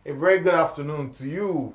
A very good afternoon to you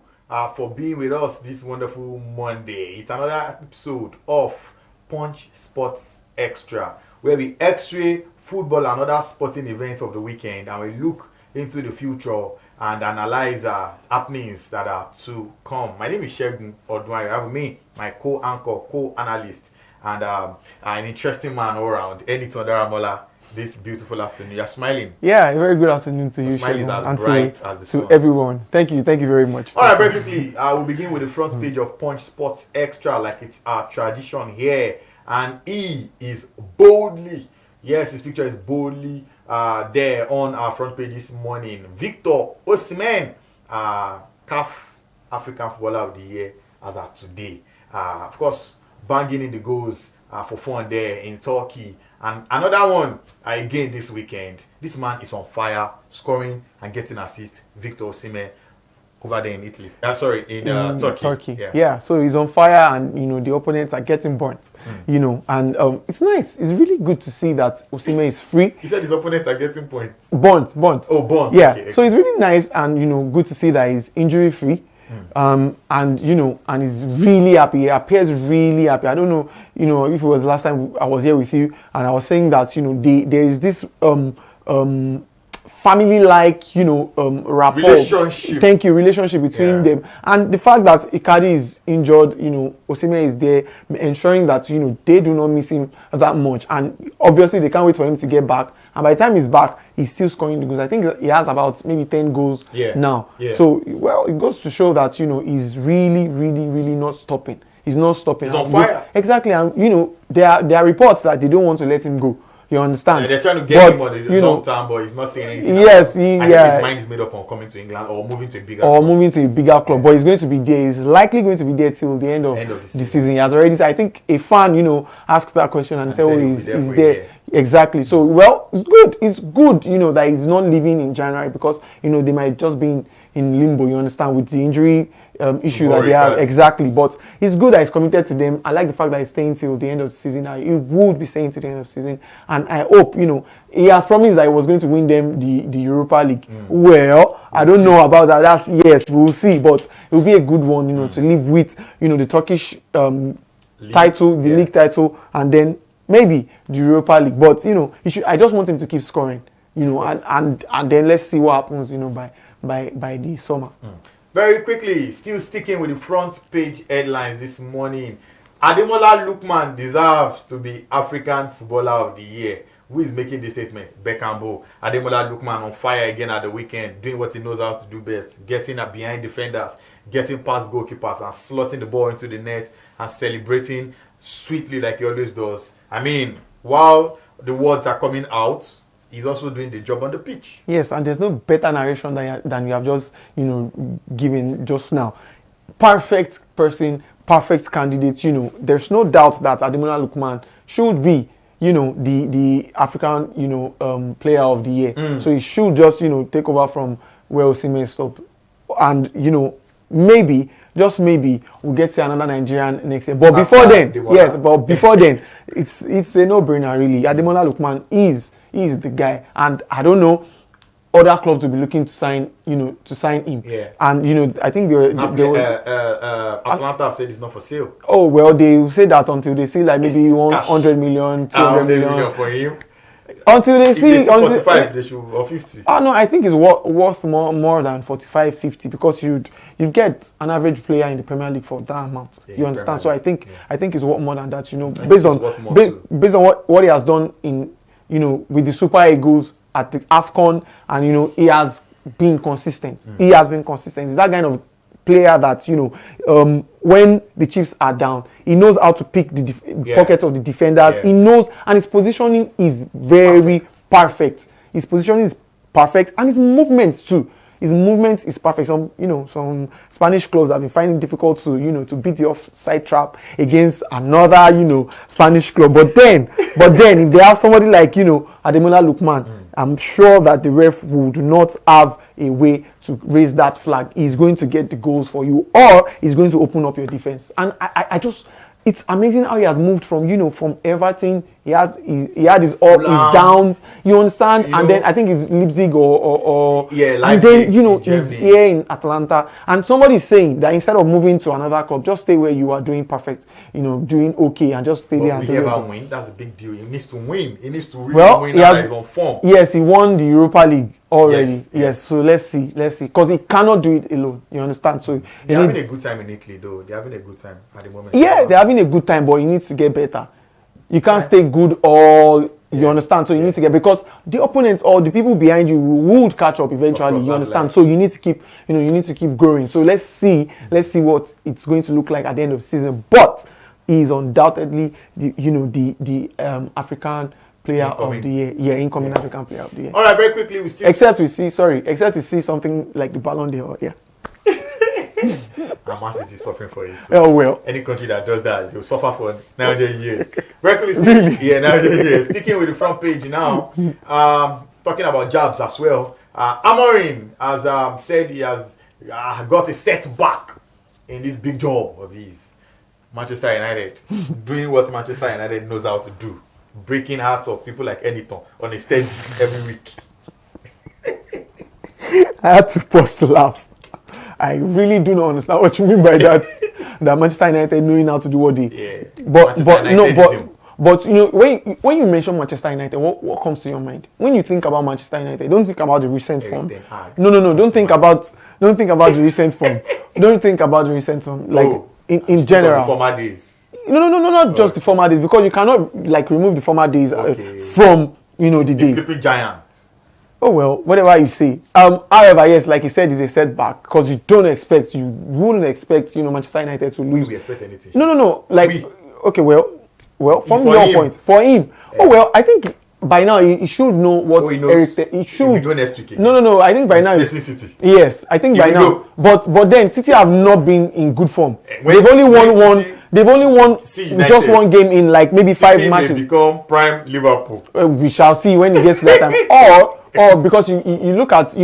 for being with us this wonderful Monday. It's another episode of Punch Sports Extra, where we x-ray football and other sporting events of the weekend, and we look into the future and analyze happenings that are to come. My name is Shegun Odwai. I have with me my co-anchor, co-analyst, and an interesting man all around, Eniton Daramola. This beautiful afternoon. You're smiling. Yeah, a very good afternoon to you, Smile is Shegun, as and bright as the sun. to everyone. Thank you very much. All right, very quickly, we'll begin with the front page of Punch Sports Extra, like it's our tradition here. And he is boldly, yes, his picture is boldly there on our front page this morning. Victor Osimhen, CAF African Footballer of the Year as of today. Of course, banging in the goals for fun there in Turkey. And another one again this weekend. This man is on fire, scoring and getting assists. Victor Osimhen over there in Italy. In Turkey. Yeah, so he's on fire, and the opponents are getting burnt. And it's nice. It's really good to see that Osimhen is free. He said his opponents are getting points. Burnt. Oh, burnt. Yeah. Okay. So it's really nice, and good to see that he's injury free. And he's really happy. He appears really happy. I don't know, if it was last time I was here with you, and I was saying that, there is this family-like, rapport. Relationship. Thank you, relationship between them. And the fact that Icardi is injured, Osimhen is there, ensuring that, they do not miss him that much. And obviously, they can't wait for him to get back. And by the time he's back, he's still scoring the goals. I think he has about maybe 10 goals now. Yeah. So, it goes to show that, he's really, really, really not stopping. He's not stopping. He's on fire. Exactly. And, there are reports that they don't want to let him go. You understand? Yeah, they're trying to get him on the long term, but he's not saying anything. Yes, I think his mind is made up on coming to England or moving to a bigger club. But he's going to be there. He's likely going to be there till the end of the season. He has already. I think a fan, asked that question and said, "Oh, he's there." Exactly. So, it's good. It's good, that he's not leaving in January because they might just be in limbo. You understand, with the injury issue that they have. Exactly. But it's good that he's committed to them. I like the fact that he's staying till the end of the season. He would be staying till the end of the season, and I hope he has promised that he was going to win them the Europa League. Well, I don't know about that. We'll see. But it will be a good one, to live with the Turkish title, the league title, and then maybe the Europa League. But I just want him to keep scoring, and then let's see what happens, by the summer. Very quickly, still sticking with the front page headlines this morning. Ademola Lookman deserves to be African Footballer of the Year. Who is making this statement? Beckambo. Ademola Lookman on fire again at the weekend, doing what he knows how to do best, getting up behind defenders, getting past goalkeepers and slotting the ball into the net and celebrating sweetly like he always does. I mean, while the words are coming out, he's also doing the job on the pitch. Yes, and there's no better narration than you have just, given just now. Perfect person, perfect candidate, There's no doubt that Ademola Lookman should be, the African, player of the year. So he should just, take over from where Osimhen stopped. And, maybe, just maybe, we'll get to see another Nigerian next year. But before then, it's a no-brainer, really. Ademola Lookman is the guy, and I don't know, other clubs will be looking to sign him. Yeah. And I think Atlanta have said it's not for sale. Oh well, they say that until they see like maybe 100 million, 200 million for him. Until they see 45, they should, or 50. Oh no, I think it's worth more than 45, 50 because you get an average player in the Premier League for that amount. Yeah, you understand? So I think it's worth more than that. Based on what he has done in. With the Super Eagles at the AFCON, and he has been consistent. He has been consistent. He's that kind of player that when the chips are down, he knows how to pick the pockets of the defenders. He knows, and his positioning is very perfect. His positioning is perfect, and his movement too. His movement is perfect. Some Spanish clubs have been finding it difficult to beat the offside trap against another, Spanish club. But then, if they have somebody like, Ademola Lookman, I'm sure that the ref would not have a way to raise that flag. He's going to get the goals for you, or he's going to open up your defense. And I just, it's amazing how he has moved from, from Everton. He had his up, his downs. You understand? And then I think it's Leipzig or Leipzig, and then he's here in Atlanta. And somebody's saying that instead of moving to another club, just stay where you are doing perfect. Doing okay, and just stay there and do it. Win. That's the big deal. He needs to win. He needs to really win. He's on form. Yes, he won the Europa League already. Yes. So let's see, because he cannot do it alone. You understand? So they're having a good time in Italy, though. They're having a good time at the moment. Yeah, they're having a good time, but he needs to get better. You can't stay good all. You understand? So you need to get, because the opponents or the people behind you would catch up eventually. You understand? So you need to keep, you need to keep growing. So let's see what it's going to look like at the end of the season. But he's undoubtedly the African player of the year. Yeah, incoming African player of the year. All right, very quickly, except we see something like the Ballon d'Or. Yeah. And Man City is suffering for it. Oh well. Any country that does that, they'll suffer for 900 years. Very quickly, really? Yeah, 900 years. Sticking with the front page now. Talking about jobs as well. Amorim has said he has got a setback in this big job of his. Manchester United doing what Manchester United knows how to do, breaking hearts of people like Anyton on a steady every week. I had to pause to laugh. I really do not understand what you mean by that. That Manchester United knowing how to do what they. But when you mention Manchester United, what comes to your mind? When you think about Manchester United, don't think about the recent form. No. Don't think about the recent form. Don't think about the recent form. Like in general. The former days. No, not just the former days, because you cannot remove the former days from the days. Sleeping giant. Oh well, whatever you say. However, yes, like you said, it's a setback because you wouldn't expect Manchester United to lose. We expect anything. No. Okay, well, from your point, for him. Oh well, I think by now he should know what he should. We don't have to. No. I think by now. City. Yes, I think by now. But then City have not been in good form. They've only won just one game in maybe 5 matches. They become prime Liverpool. We shall see when it gets to that time. Or because you look at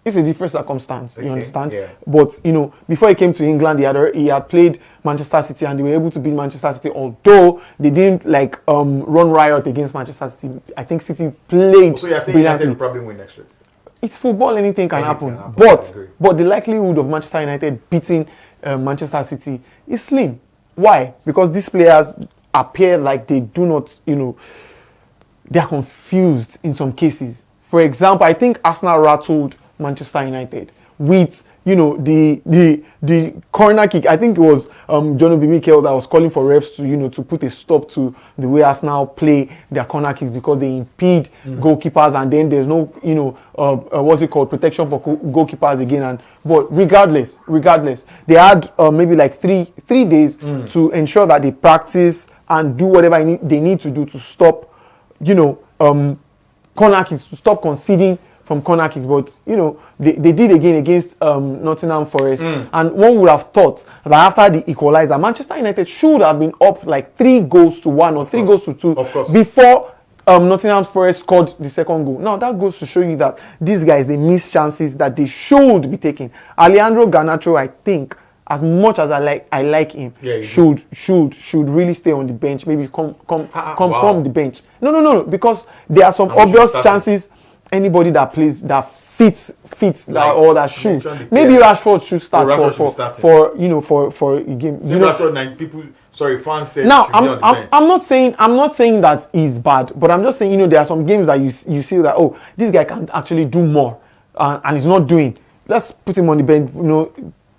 it's a different circumstance. You understand? Yeah. But before he came to England, he had played Manchester City and they were able to beat Manchester City. Although they didn't run riot against Manchester City. I think City played. So you're saying United will probably win next week? It's football. Anything can happen. But the likelihood of Manchester United beating Manchester City is slim. Why? Because these players appear like they do not. They are confused in some cases. For example, I think Arsenal rattled Manchester United with the corner kick. I think it was John Obi Mikel that was calling for refs to put a stop to the way Arsenal play their corner kicks because they impede goalkeepers, and then there's no what's it called, protection for goalkeepers again. But regardless, they had maybe 3 days to ensure that they practice and do whatever they need to do to stop corner kicks, to stop conceding from corner kicks. But they did again against Nottingham Forest, and one would have thought that after the equalizer, Manchester United should have been up 3-1 or 3-2 before Nottingham Forest scored the second goal. Now that goes to show you that these guys, they miss chances that they should be taking. Alejandro Garnacho, I think, as much as I like him, should really stay on the bench. Maybe come from the bench. No, because there are some obvious chances. Anybody that plays that fits or that should. Maybe Rashford should start for a game. Fans said. Now I'm not saying that he's bad, but I'm just saying there are some games that you see that this guy can actually do more, and he's not doing. Let's put him on the bench.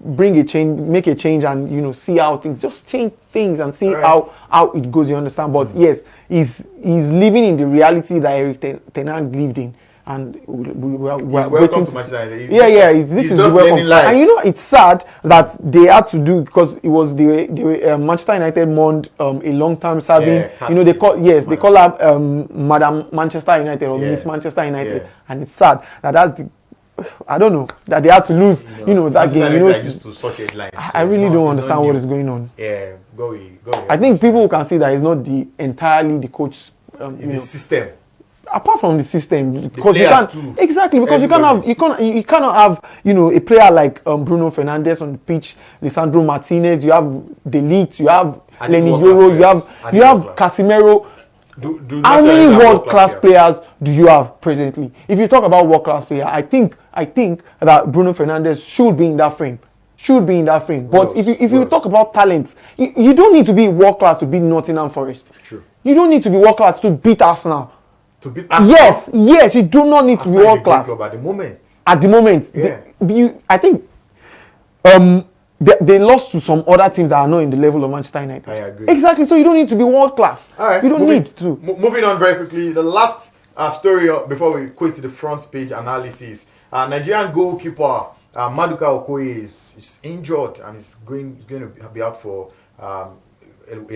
Bring a change, make a change, and see how things. Just change things and see how it goes. You understand? But yes, he's living in the reality that Eric Ten Hag lived in, and we're waiting to Manchester. This is welcome. And it's sad that they had to do, because it was the Manchester United mourned a long-time serving. They call her Madam Manchester United or Miss Manchester United, and it's sad that that's the. I don't know that they had to lose, that game. I really don't understand what is going on. Yeah, go. I think people can see that it's not entirely the coach. It's the system. apart from the system, because you players can't too. exactly because you cannot have a player like Bruno Fernandes on the pitch, Lisandro Martinez, you have De Ligt, you have Lenny Yoro, you have Casemiro. How many world class players do you have presently? If you talk about world class player, I think that Bruno Fernandes should be in that frame. But if you talk about talent, you don't need to be world class to beat Nottingham Forest. True. You don't need to be world class to beat Arsenal. Yes, you do not need to be world class. At the moment, yeah. I think they lost to some other teams that are not in the level of Manchester United. I agree. Exactly. So you don't need to be world class. All right. You don't need to. Moving on very quickly, the last story before we quit the front page analysis. Nigerian goalkeeper Maduka Okoye is injured and is going to be out for a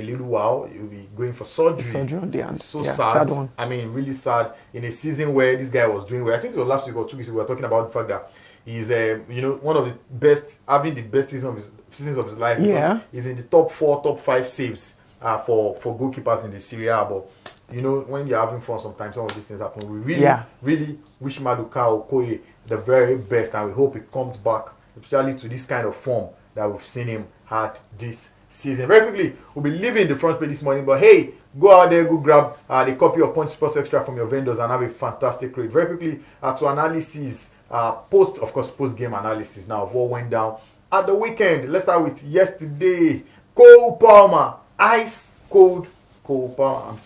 little while. He'll be going for surgery. On the hand. So sad one. I mean, really sad. In a season where this guy was doing well. I think it was last week or 2 weeks ago. We were talking about the fact that he's one of the best, having the best seasons of his life. Yeah. He's in the top 4, top 5 saves for goalkeepers in the Serie A. But when you're having fun, sometimes some of these things happen. We really wish Maduka Okoye the very best, and we hope he comes back, especially to this kind of form that we've seen him had this season. Very quickly, we'll be leaving the front page this morning, but hey, go out there, go grab the copy of Punch Sports Extra from your vendors and have a fantastic read. Very quickly, to analysis, post-game analysis now of what went down at the weekend. Let's start with yesterday. Cole Palmer, ice cold Cole Palmer.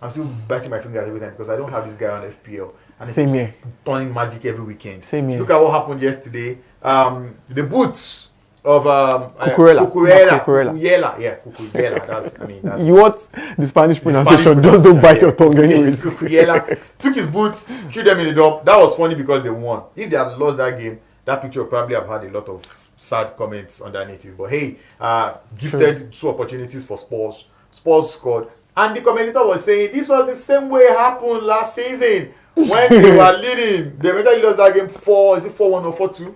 I'm still biting my fingers every time because I don't have this guy on FPL. And same here. Turning magic every weekend. Same here. Look at what happened yesterday. The boots of Cucurella. Yeah, Cucurella. You want the Spanish pronunciation? Just don't bite your tongue, anyways. Cucurella took his boots, threw them in the dump. That was funny because they won. If they had lost that game, that picture would probably have had a lot of sad comments underneath it. But hey, gifted 2 opportunities for Spurs. Spurs scored, and the commentator was saying this was the same way it happened last season. When they were leading, they eventually lost that game 4-1 or 4-2.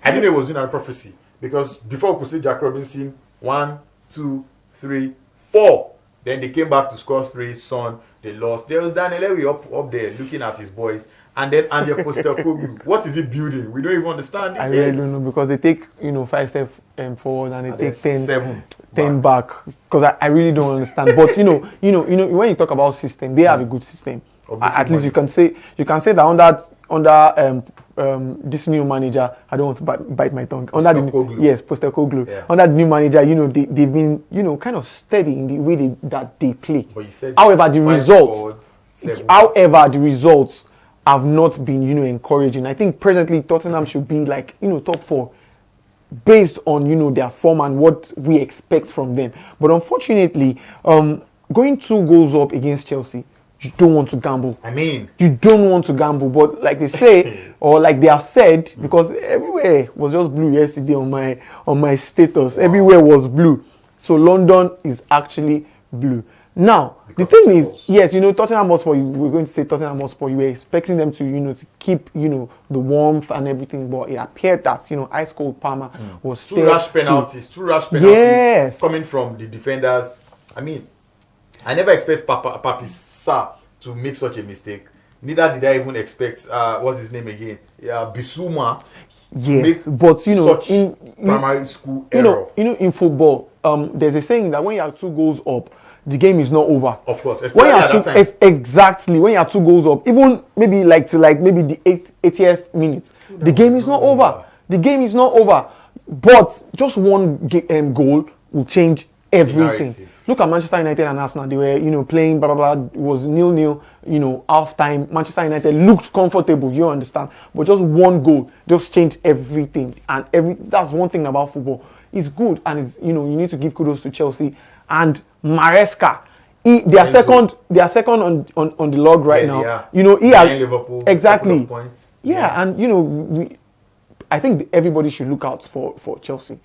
I didn't know it was doing a prophecy because before we could see Jack Robinson 1, 2, 3, 4. Then they came back to score 3. Son, they lost. There was Daniel Levy up there looking at his boys, and then Angel Postecoglou. What is he building? We don't even understand it. I really don't know because they take 5 steps forward and they take 10 back. Because I really don't understand. But when you talk about system, they have a good system. At least you can say that under this new manager, I don't want to bite my tongue. Postecoglou. Yeah. Under the new manager, they've been kind of steady in the way that they play. But you said however, the results have not been encouraging. I think presently Tottenham should be like top 4 based on their form and what we expect from them. But unfortunately, going 2 goals up against Chelsea, you don't want to gamble. You don't want to gamble, but like they say, or like they have said, because everywhere was just blue yesterday on my status. Wow. Everywhere was blue. So London is actually blue. Now, because the thing is, yes, Tottenham Hotspur, we're going to say Tottenham Hotspur, you were expecting them to, to keep, the warmth and everything, but it appeared that, Ice Cold Palmer was two rash penalties yes, coming from the defenders. I never expect Papi Sarr to make such a mistake. Neither did I even expect what's his name again? Bissouma. Yes, but in primary school error. In football, there's a saying that when you have 2 goals up, the game is not over. Of course, when you are exactly when you are 2 goals up, even maybe maybe the 80th minute, the game is not over. The game is not over. But just one goal will change everything. Look at Manchester United and Arsenal. They were, playing, blah, blah, blah. It was 0-0, half time. Manchester United looked comfortable, you understand. But just one goal just changed everything. And that's one thing about football. It's good, and it's, you need to give kudos to Chelsea. And Maresca, they are second on the log right now. He has Liverpool, exactly. Points. Yeah, and I think everybody should look out for Chelsea.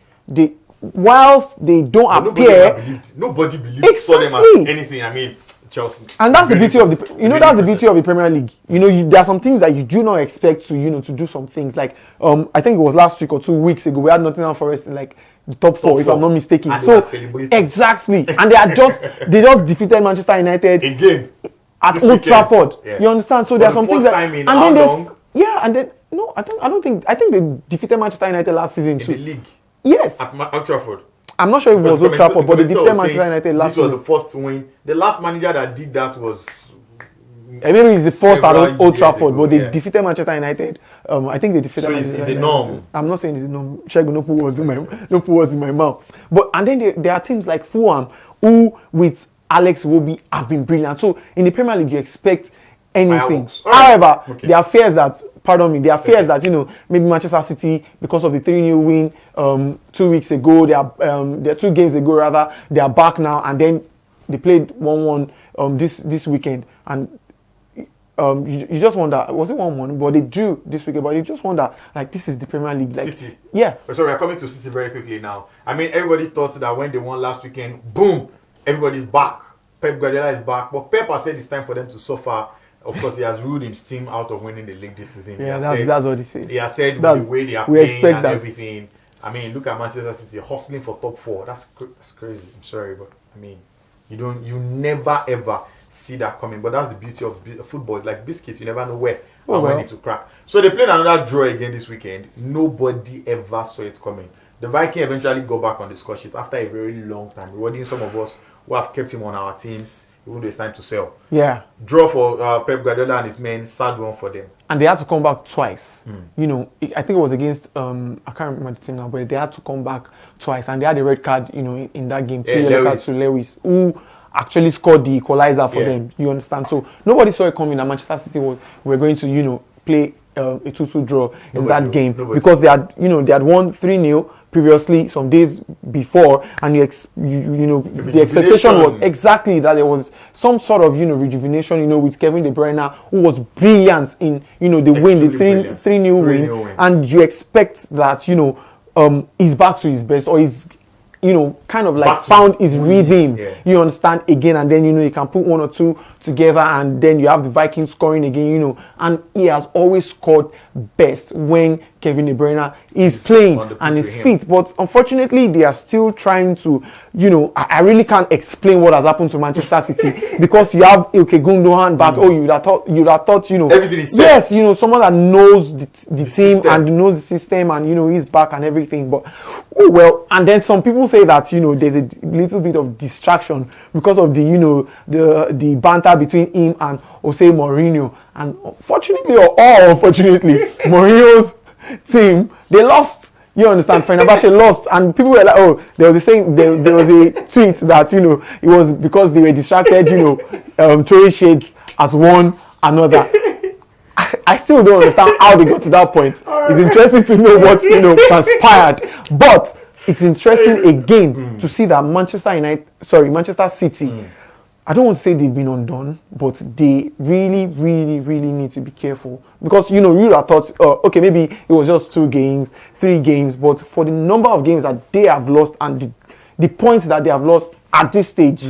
Whilst they don't appear, nobody believed exactly. saw them as anything. Chelsea, and that's the beauty of the beauty of the Premier League. There are some teams that you do not expect to to do some things. Like I think it was last week or 2 weeks ago we had Nottingham Forest in like the top four, if I'm not mistaken. And so exactly, and they just defeated Manchester United again. at Old Trafford. Yeah. You understand? So there are some things that, and then I don't think they defeated Manchester United last season too. In the league. Yes. At Old Trafford. I'm not sure if it was Old Trafford, but they defeated Manchester United last season. This was the first win. The last manager that did that was. Maybe it's the first at Old Trafford, but they defeated Manchester United. I think they defeated Manchester United. So it's a norm. I'm not saying it's a norm. Shegun, no put words in my mouth. But and then there are teams like Fulham who, with Alex Iwobi, have been brilliant. So in the Premier League, you expect anything. However, there are fears that, that, maybe Manchester City, because of the 3-0 win 2 weeks ago, they're 2 games ago rather, they are back now, and then they played 1-1 this weekend, and you just wonder, was it 1-1? But they drew this weekend, but you just wonder, like, this is the Premier League. Like, City. Yeah. So we're coming to City very quickly now. I mean, everybody thought that when they won last weekend, boom, everybody's back. Pep Guardiola is back. But Pep has said it's time for them to suffer. Of course, he has ruled his team out of winning the league this season. Yeah, that's what he says. He has said the way they are playing and everything. I mean, look at Manchester City hustling for top 4. That's crazy. I'm sorry, but I mean, you never ever see that coming. But that's the beauty of football. It's like biscuits. You never know where and when it will crack. So they played another draw again this weekend. Nobody ever saw it coming. The Viking eventually go back on the score sheet after a very long time, rewarding some of us who have kept him on our teams, even though it's time to sell. Yeah. Draw for Pep Guardiola and his men, sad one for them. And they had to come back twice. I think it was against, I can't remember the team now, but they had to come back twice. And they had a red card, in that game. 2 yellow cards to Lewis, who actually scored the equalizer for them. You understand? So nobody saw it coming that Manchester City were going to, play a 2-2 draw in that game. Because they had won 3-0 previously some days before, and the expectation was exactly that there was some sort of rejuvenation with Kevin De Bruyne, who was brilliant in the win, the 3-0 win, and you expect that he's back to his best, or he's kind of like found his rhythm, you understand, again, and then you can put 1 or 2 together, and then you have the Vikings scoring again, and he has always scored best when Kevin De Bruyne is playing and is fit. But unfortunately, they are still trying to, I really can't explain what has happened to Manchester City, because you have Ilkay Gundogan back. Oh, you'd have thought, everything is set. Yes, someone that knows the team system. And knows the system, and he's back and everything. But and then some people say that there's a little bit of distraction because of the banter between him and Jose Mourinho. And unfortunately, Mourinho's team, they lost. You understand? Fenerbahce lost, and people were like, "Oh, there was a tweet that it was because they were distracted, throwing shades as one another." I still don't understand how they got to that point. It's interesting to know what transpired, but it's interesting again to see that Manchester City. I don't want to say they've been undone, but they really, really, really need to be careful. Because, you would have thought, okay, maybe it was just 2 games, 3 games, but for the number of games that they have lost and the points that they have lost at this stage,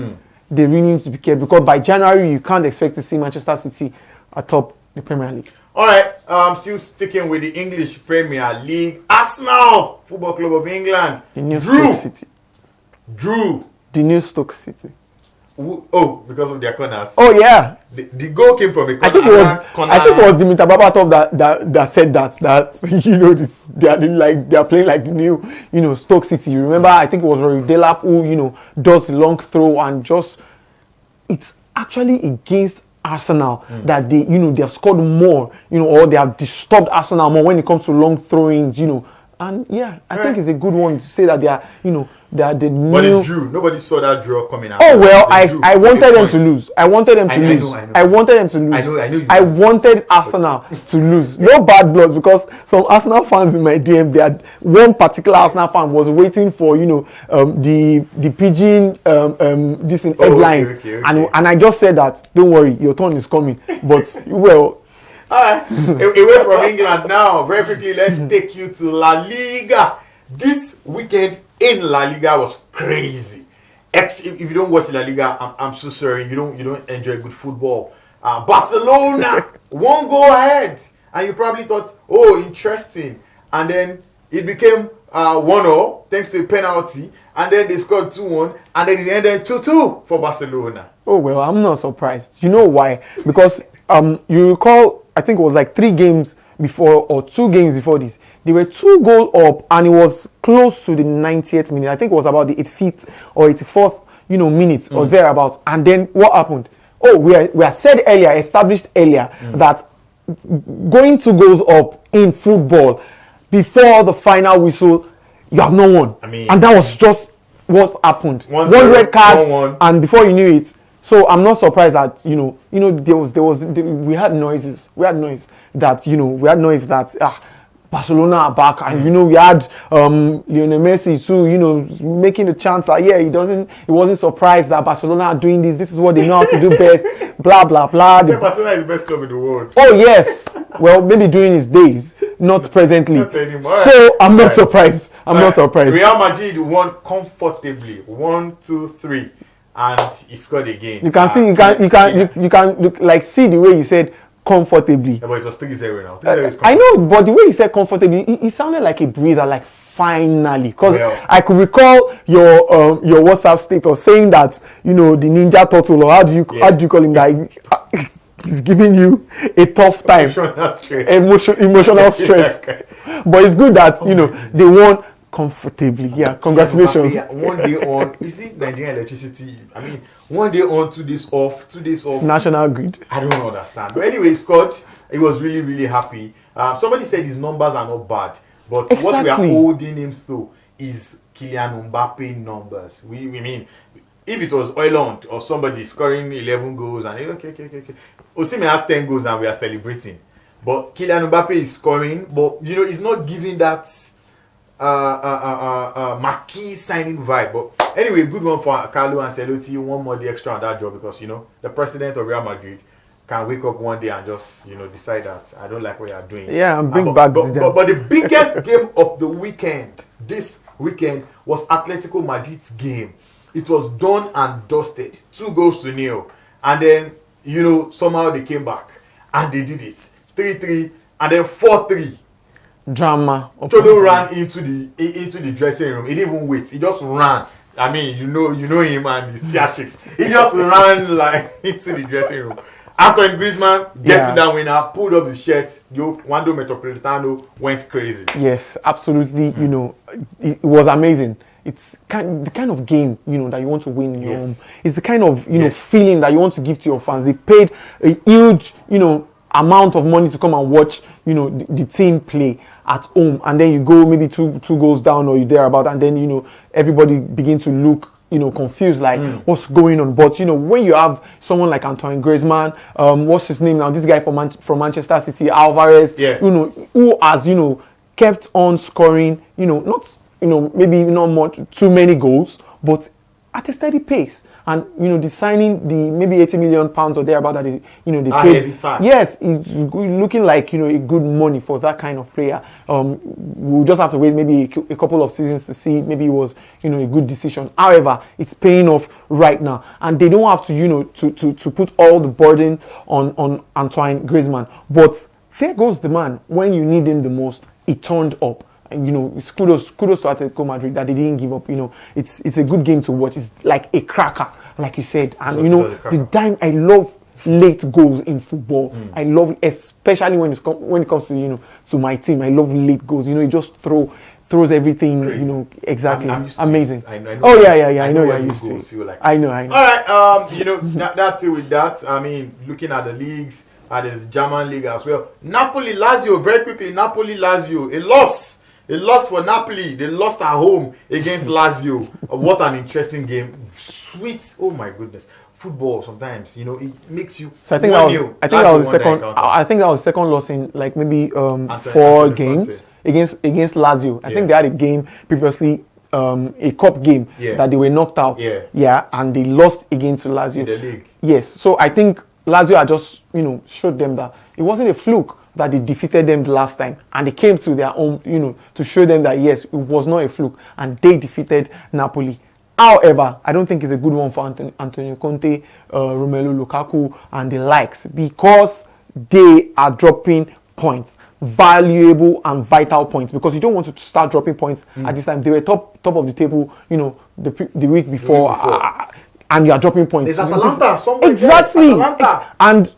they really need to be careful. Because by January, you can't expect to see Manchester City atop the Premier League. All right, still sticking with the English Premier League. Arsenal, Football Club of England. The new Stoke City. The new Stoke City. Because of their corners. Oh yeah, the goal came from a corner. I think it was Dimitar Berbatov that said that they are playing like the new Stoke City. You remember? I think it was Rory Delap who does the long throw, and it's actually against Arsenal that they have scored more, or they have disturbed Arsenal more when it comes to long throwings, and I think it's a good one to say that they are that the new. But they drew. Nobody saw that draw coming out. Oh well, I wanted them to lose. I wanted them to lose. I wanted them to lose. I know. I wanted Arsenal to lose. No bad blood, because some Arsenal fans in my DM, they had one particular Arsenal fan was waiting for the pigeon this in headlines, okay. And I just said that don't worry, your turn is coming. But well. All right, away from England now. Very quickly, let's take you to La Liga. This weekend in La Liga was crazy. If you don't watch La Liga, I'm so sorry. You don't enjoy good football. Barcelona 1 goal ahead, and you probably thought, oh, interesting, and then it became 1-0, thanks to a penalty, and then they scored 2-1, and then it ended 2-2 for Barcelona. Oh well, I'm not surprised. You know why? Because you recall, I think it was like 3 games before or 2 games before this, they were 2 goals up, and it was close to the 90th minute. I think it was about the 85th or 84th, minute or thereabouts. And then what happened? Oh, we are said earlier, established earlier that going 2 goals up in football before the final whistle, you have not won. And that was just what happened. One red card, and before you knew it. So I'm not surprised that we had noises. We had noise that Barcelona are back, and we had Lionel Messi too, making the chance that he wasn't surprised that Barcelona are doing this. This is what they know how to do best. Blah blah blah. Barcelona is the best club in the world. Oh yes, well maybe during his days, not presently. Not anymore. So I'm not surprised. I'm not surprised. Real Madrid won comfortably, 1-2-3, and he scored again. You can see, you can look like see the way he said comfortably. Yeah, but it was 3-0 now. 3-0 I know, but the way he said comfortably, it sounded like a breather, like finally. Because I could recall your WhatsApp status saying that the Ninja Turtle, or how do you call him, that he's giving you a tough time, emotional stress. But it's good that they won comfortably. Yeah, congratulations. One day on, is it Nigerian electricity? I mean, one day on, 2 days off, 2 days off. It's national grid. I don't understand. But anyway, he scored. He was really, really happy. Somebody said his numbers are not bad, but what we are holding him to is Kylian Mbappe numbers. We mean, if it was Oiland or somebody scoring 11 goals and okay. Osimhen has 10 goals and we are celebrating. But Kylian Mbappe is scoring, but he's not giving that marquee signing vibe. But anyway, good one for Carlo Ancelotti. One more the extra on that job, because the president of Real Madrid can wake up one day and just decide that I don't like what you are doing. Yeah, and bring back but the biggest game of the weekend this weekend was Atletico Madrid's game. It was done and dusted, 2-0, and then somehow they came back and they did it 3-3 and then 4-3. Drama. Cholo ran into the dressing room. He didn't even wait. He just ran. I mean, you know him and his theatrics. He just ran like into the dressing room. Antoine Griezmann getting that winner, pulled up his shirt. Wando Metropolitano went crazy. Yes, absolutely. It was amazing. It's the kind of game that you want to win in your home. It's the kind of feeling that you want to give to your fans. They paid a huge amount of money to come and watch the team play at home, and then you go maybe two goals down or you thereabout, and then everybody begin to look confused, like what's going on. But when you have someone like Antoine Griezmann, what's his name now, this guy from Manchester City, Alvarez, who has kept on scoring, not maybe not too many goals, but at a steady pace. And the signing, the maybe 80 million pounds or thereabout that they paid. Yes, it's looking like a good money for that kind of player. We'll just have to wait maybe a couple of seasons to see. Maybe it was a good decision. However, it's paying off right now, and they don't have to to put all the burden on Antoine Griezmann. But there goes the man. When you need him the most, he turned up. And it's kudos to Atletico Madrid that they didn't give up. It's a good game to watch. It's like a cracker, like you said. And I love late goals in football. I love, especially when it comes to my team. I love late goals. It just throws everything. Exactly. I'm amazing. I know I know you're used to it. Feel like I know. All right. That's it with that. I mean, looking at the leagues, there's German league as well. Napoli, Lazio, very quickly. Napoli, Lazio, a loss for Napoli. They lost at home against Lazio. What an interesting game. Sweet. Oh my goodness. Football sometimes, it makes you. So I think that was the second loss in like maybe 4 games against Lazio. I think they had a game previously, a cup game that they were knocked out. Yeah, and they lost against Lazio in the league. Yes. So I think Lazio had just showed them that it wasn't a fluke that they defeated them the last time, and they came to their own, to show them that yes, it was not a fluke, and they defeated Napoli. However, I don't think it's a good one for Antonio Conte, Romelu Lukaku, and the likes, because they are dropping points. valuable and vital points because you don't want to start dropping points at this time. They were top of the table, the week before. And you are dropping points. There's Atalanta somewhere. Exactly. Atalanta. And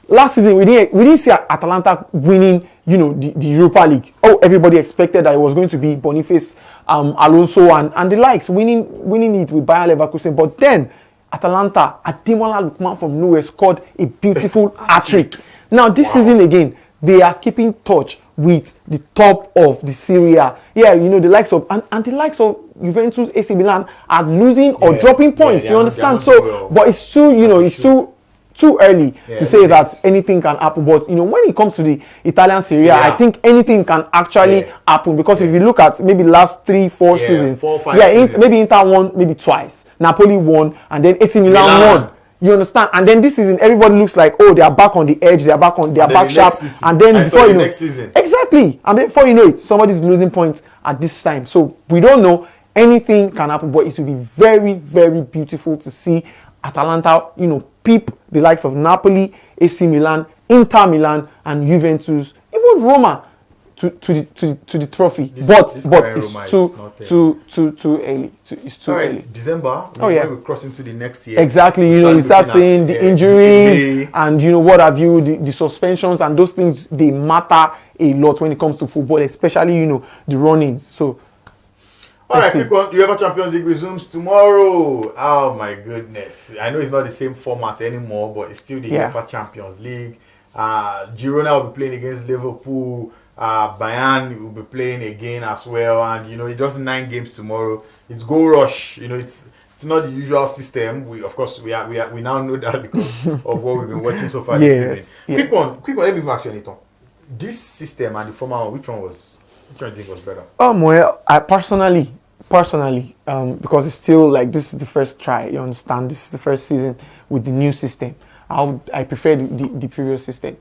last season we didn't see Atalanta winning, the Europa League. Oh, everybody expected that it was going to be Boniface, Alonso and the likes winning it with Bayer Leverkusen. But then Atalanta, Ademola Lookman from nowhere scored a beautiful hat-trick. Now this season again, they are keeping touch with the top of the Serie A. Yeah, the likes of and the likes of Juventus, AC Milan are losing or dropping points. You understand? So, but it's too, it's too early to say that anything can happen. But when it comes to the Italian Serie A, I think anything can actually happen because if you look at maybe last 3-4 seasons, 4-5 seasons. Maybe Inter won maybe twice, Napoli won, and then AC Milan won. You understand? And then this season, everybody looks like, they are back on the edge, they are back sharp. And then before you know, next season. Exactly. And then before you know it, somebody's losing points at this time. So we don't know. Anything can happen, but it will be very, very beautiful to see Atalanta, peep the likes of Napoli, AC Milan, Inter Milan, and Juventus, even Roma to the trophy. But it's too early. It's too early. December. We're crossing to the next year. Exactly. You start seeing the injuries and what have you, the suspensions and those things. They matter a lot when it comes to football, especially the run-ins. So. All right, quick one. UEFA Champions League resumes tomorrow. Oh my goodness! I know it's not the same format anymore, but it's still the UEFA Champions League. Girona will be playing against Liverpool. Bayern will be playing again as well, and it's just 9 games tomorrow. It's goal rush. It's not the usual system. We now know that because of what we've been watching so far this season. Quick one. Let me ask you anything. This system and the former one, which one do you think was better? Well, I personally, because it's still like this is the first try. You understand? This is the first season with the new system. I prefer the previous system.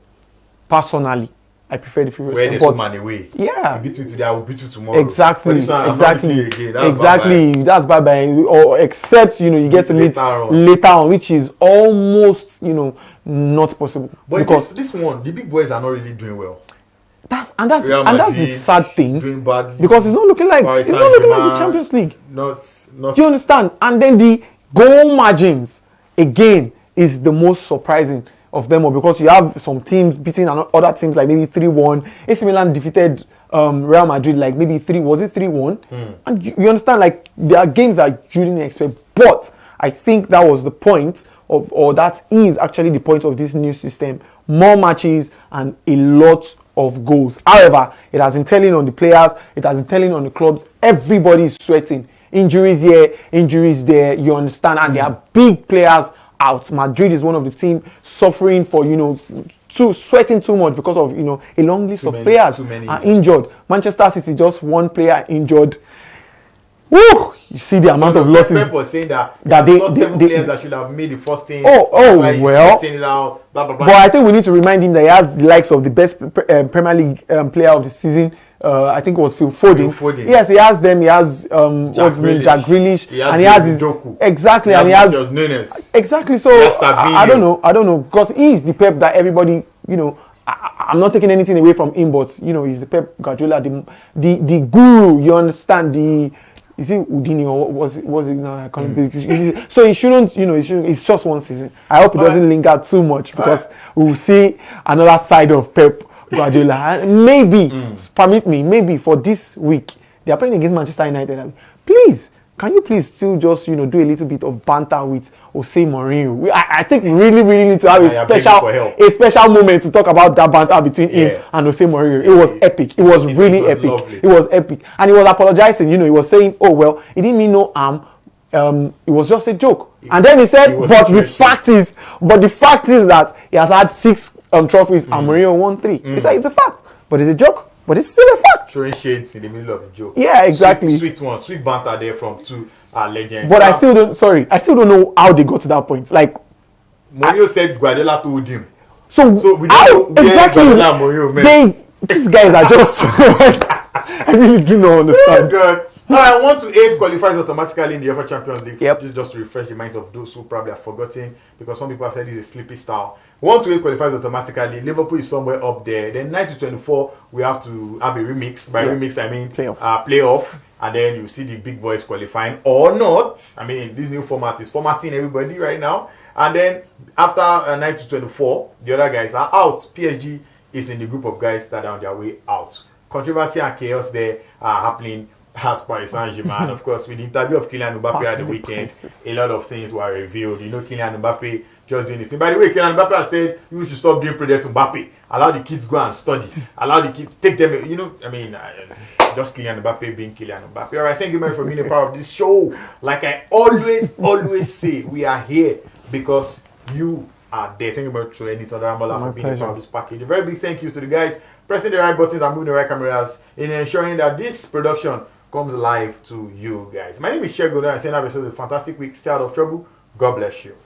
Personally, I prefer the previous system. Where there's so many way. Yeah. You beat me today, I will beat you tomorrow. Exactly. Exactly. That's bye-bye. Or except you get to meet later on, which is almost not possible. But because this one, the big boys are not really doing well. That's the sad thing doing bad because it's not looking like the Champions League. Not. Do you understand? And then the goal margins again is the most surprising of them all because you have some teams beating other teams like maybe 3-1. AC Milan defeated Real Madrid like maybe 3-1, and you understand like there are games that you didn't expect. But I think that was the point that is actually the point of this new system. More matches and a lot of goals. However, it has been telling on the players, it has been telling on the clubs. Everybody is sweating. Injuries here, injuries there. You understand? And there are big players out. Madrid is one of the teams suffering for sweating too much because of a long list of players are injured. Manchester City just one player injured. Woo! You see the amount of losses. Pep was saying that they players that should have made the first team. Well. It out, blah, blah, blah. But I think we need to remind him that he has the likes of the best Premier League player of the season. I think it was Phil Foden. Yes, he has them. He has what's his name, Jack Grealish, and he has his Doku. Exactly, and he has Nunes. Exactly. So I don't know because he is the Pep that everybody I'm not taking anything away from him, but he's the Pep Guardiola, the guru. You understand Is it Udini or was it now? I can't So he shouldn't, it's just one season. I hope it doesn't linger too much because we'll see another side of Pep Guardiola. And maybe for this week, they are playing against Manchester United. Please, can you please still just, do a little bit of banter with Jose Mourinho? I think we really, really need to have a special moment to talk about that banter between him and Jose Mourinho. It was epic. It was really epic. Lovely. It was epic. And he was apologizing. He was saying, oh, well, he didn't mean no harm. It was just a joke. And then he said, but the fact is that he has had 6 trophies and Mourinho won 3. He said, it's a fact, but it's a joke. But it's still a fact. Throwing shades in the middle of the joke. Yeah, exactly. Sweet banter there from 2 legends. But I still don't know how they got to that point. Like Mourinho said Guardiola told him. So we don't know exactly Guardiola and Mourinho met. These guys are just I really do not understand. Oh God. Alright, 1 to 8 qualifies automatically in the UEFA Champions League. Yep. This is just to refresh the minds of those who probably have forgotten, because some people have said this is a sleepy style. 1 to 8 qualifies automatically. Liverpool is somewhere up there. Then 9 to 24, we have to have a remix. By remix, I mean playoff. And then you see the big boys qualifying or not. I mean, this new format is formatting everybody right now. And then after 9 to 24, the other guys are out. PSG is in the group of guys that are on their way out. Controversy and chaos there are happening at Paris Saint-Germain. Of course, with the interview of Kylian Mbappe at the weekend, a lot of things were revealed. You know, Kylian Mbappe just doing this thing. By the way, Kylian Mbappe has said you should stop doing Project Mbappe. Allow the kids go and study. Allow the kids, take them, you know, I mean, just Kylian Mbappe being Kylian Mbappe. All right, thank you very much for being a part of this show. Like I always say, we are here because you are there. Thank you very much to Edith Rambola for being a part of this package. A very big thank you to the guys pressing the right buttons and moving the right cameras in ensuring that this production comes live to you guys. My name is Shegoda and saying have a fantastic week. Stay out of trouble. God bless you.